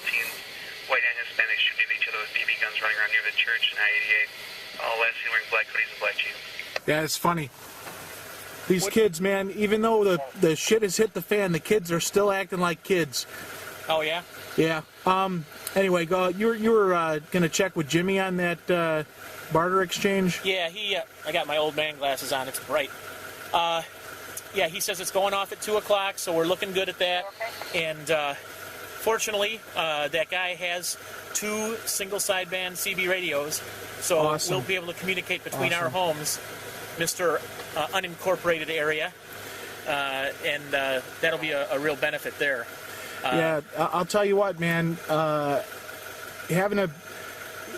teens, white and Hispanic, shooting at each other with BB guns running around near the church in I-88. All last seen wearing black hoodies and black jeans. Yeah, it's funny. These kids, man, even though the shit has hit the fan, the kids are still acting like kids. Oh, yeah? Yeah. Anyway, you were going to check with Jimmy on that barter exchange? Yeah, I got my old man glasses on. It's bright. Yeah, he says it's going off at 2 o'clock, so we're looking good at that. And fortunately, that guy has 2 single sideband CB radios, so awesome. We'll be able to communicate between our homes, Mr. Unincorporated area, and that'll be a real benefit there. Yeah, I'll tell you what, man.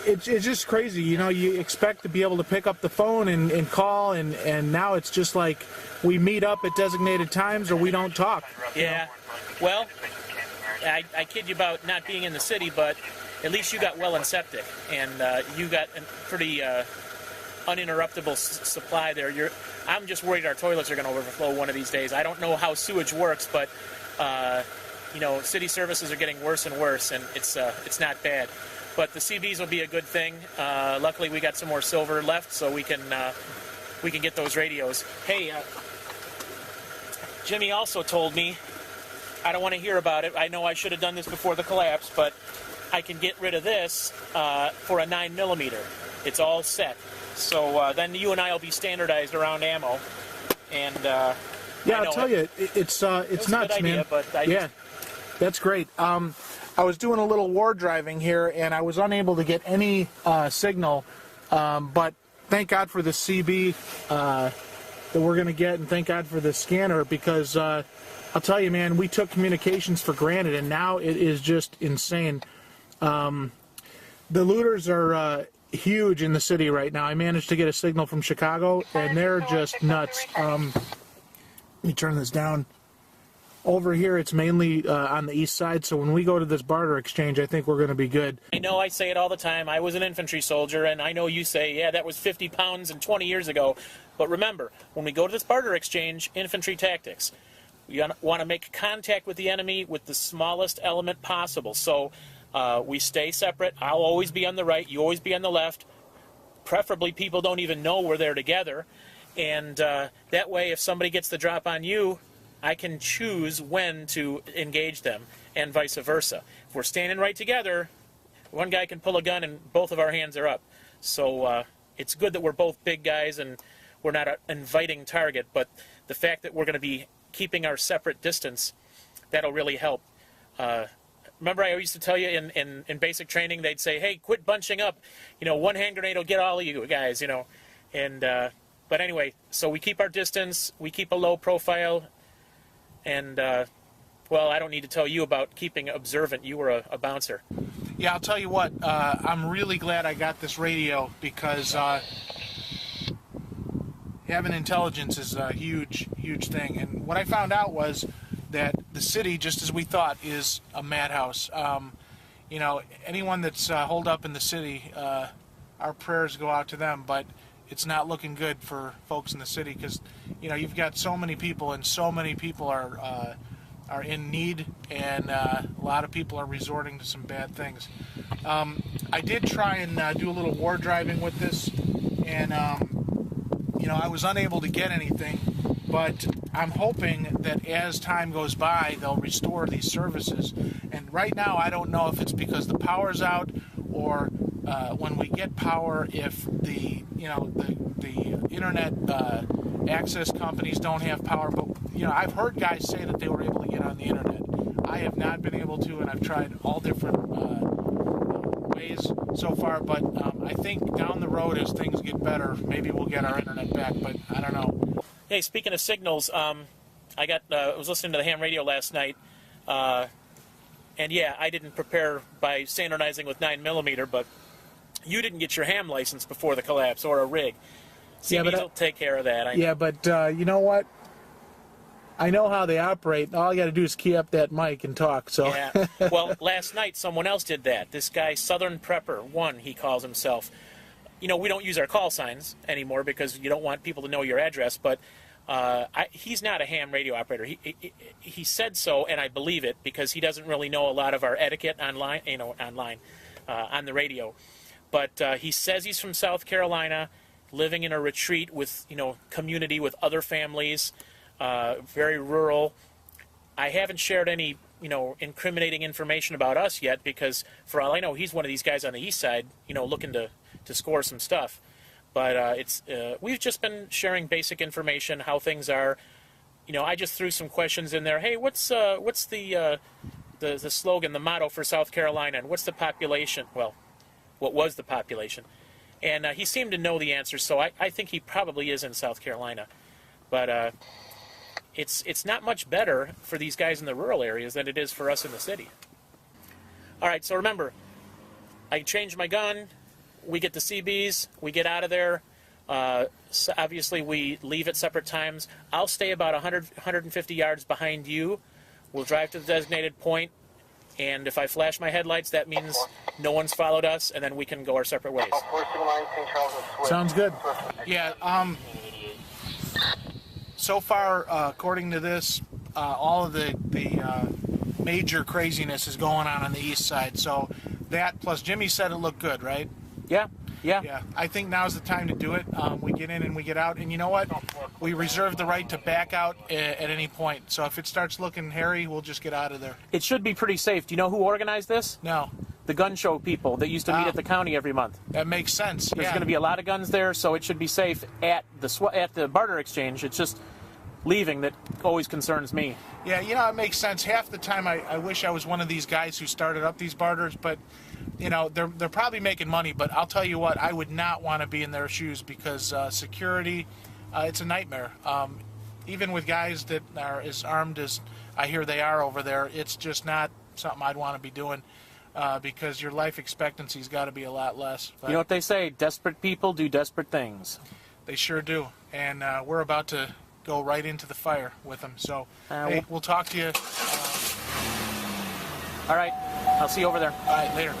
It's just crazy. You know, you expect to be able to pick up the phone and call, and now it's just like we meet up at designated times or we don't talk. Yeah. Well, I kid you about not being in the city, but at least you got well and septic, and you got a pretty uninterruptible supply there. I'm just worried our toilets are going to overflow one of these days. I don't know how sewage works, but you know, city services are getting worse and worse, and it's not bad. But the CBs will be a good thing. Luckily, we got some more silver left, so we can get those radios. Hey, Jimmy also told me, I don't want to hear about it. I know I should have done this before the collapse, but I can get rid of this for a 9mm. It's all set. So then you and I will be standardized around ammo. And yeah, I'll tell you, it's nuts, idea, man. But yeah, that's great. I was doing a little war driving here, and I was unable to get any signal, but thank God for the CB that we're going to get, and thank God for the scanner, because I'll tell you, man, we took communications for granted, and now it is just insane. The looters are huge in the city right now. I managed to get a signal from Chicago, and they're just nuts. Let me turn this down. Over here, it's mainly on the east side, so when we go to this barter exchange, I think we're going to be good. I know I say it all the time. I was an infantry soldier, and I know you say, yeah, that was 50 pounds and 20 years ago. But remember, when we go to this barter exchange, infantry tactics, we want to make contact with the enemy with the smallest element possible. So we stay separate. I'll always be on the right. You always be on the left. Preferably, people don't even know we're there together. And that way, if somebody gets the drop on you, I can choose when to engage them, and vice versa. If we're standing right together, one guy can pull a gun and both of our hands are up. So it's good that we're both big guys and we're not an inviting target, but the fact that we're going to be keeping our separate distance, that'll really help. Remember I used to tell you in basic training, they'd say, hey, quit bunching up. You know, one hand grenade will get all of you guys, you know. And but anyway, so we keep our distance, we keep a low profile. And, well, I don't need to tell you about keeping observant. You were a bouncer. Yeah, I'll tell you what. I'm really glad I got this radio, because having intelligence is a huge, huge thing. And what I found out was that the city, just as we thought, is a madhouse. You know, anyone that's holed up in the city, our prayers go out to them. But it's not looking good for folks in the city, because, you know, you've got so many people, and so many people are in need, and a lot of people are resorting to some bad things. I did try and do a little war driving with this, and you know, I was unable to get anything, but I'm hoping that as time goes by, they'll restore these services. And right now, I don't know if it's because the power's out, or when we get power, if the internet access companies don't have power. But you know, I've heard guys say that they were able to get on the internet. I have not been able to, and I've tried all different ways so far. But I think down the road, as things get better, maybe we'll get our internet back. But I don't know. Hey, speaking of signals, I was listening to the ham radio last night. And yeah, I didn't prepare by standardizing with 9mm, but you didn't get your ham license before the collapse, or a rig. CBs will take care of that. Yeah, but you know what? I know how they operate. All I got to do is key up that mic and talk. So. Yeah. Well, last night someone else did that. This guy, Southern Prepper 1, he calls himself. You know, we don't use our call signs anymore because you don't want people to know your address, but He's not a ham radio operator. He said so, and I believe it because he doesn't really know a lot of our etiquette online, on the radio. But he says he's from South Carolina, living in a retreat with, community with other families, very rural. I haven't shared any, incriminating information about us yet because, for all I know, he's one of these guys on the east side, looking to score some stuff. But we've just been sharing basic information, how things are. I just threw some questions in there. Hey, what's the slogan, the motto for South Carolina, and what's the population? Well, what was the population? And he seemed to know the answer, so I think he probably is in South Carolina. But it's not much better for these guys in the rural areas than it is for us in the city. All right, so remember, I change my gun, we get the CBs, we get out of there. So obviously, we leave at separate times. I'll stay about 150 yards behind you. We'll drive to the designated point, and if I flash my headlights, that means no one's followed us, and then we can go our separate ways. Sounds good. Yeah, so far, according to this, all of the major craziness is going on the east side. So that, plus Jimmy said it looked good, right? Yeah. Yeah, I think now's the time to do it. We get in and we get out. And you know what? We reserve the right to back out at any point. So if it starts looking hairy, we'll just get out of there. It should be pretty safe. Do you know who organized this? No. The gun show people that used to meet at the county every month. That makes sense. There's going to be a lot of guns there, so it should be safe at the barter exchange. It's just leaving that always concerns me. Yeah, it makes sense. Half the time I wish I was one of these guys who started up these barters, but they're probably making money. But I'll tell you what, I would not want to be in their shoes because security, it's a nightmare. Even with guys that are as armed as I hear they are over there, it's just not something I'd want to be doing because your life expectancy's got to be a lot less. But you know what they say, desperate people do desperate things. They sure do, and we're about to go right into the fire with them. So, hey, we'll talk to you. All right, I'll see you over there. All right, later.